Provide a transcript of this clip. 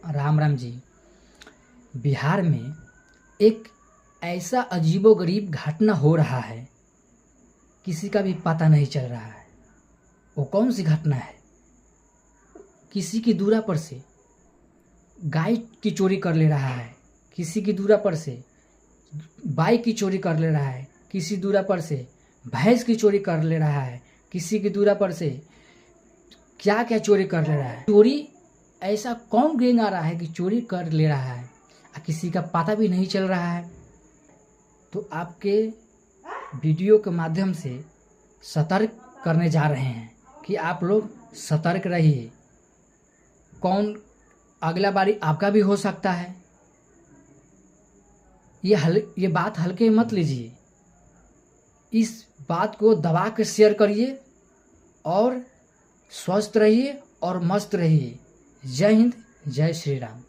राम राम जी। बिहार में एक ऐसा अजीबोगरीब घटना हो रहा है, किसी का भी पता नहीं चल रहा है। वो कौन सी घटना है? किसी की दूरा पर से गाय की चोरी कर ले रहा है, किसी की दूरा पर से बाइक की चोरी कर ले रहा है, किसी दूरा पर से भैंस की चोरी कर ले रहा है, किसी की दूरा पर से क्या क्या चोरी कर ले रहा है। चोरी ऐसा कौन गैंग आ रहा है कि चोरी कर ले रहा है और किसी का पता भी नहीं चल रहा है। तो आपके वीडियो के माध्यम से सतर्क करने जा रहे हैं कि आप लोग सतर्क रहिए। कौन अगला बारी आपका भी हो सकता है। ये बात हल्के मत लीजिए। इस बात को दबा के शेयर करिए और स्वस्थ रहिए और मस्त रहिए। जय हिंद, जय श्री राम।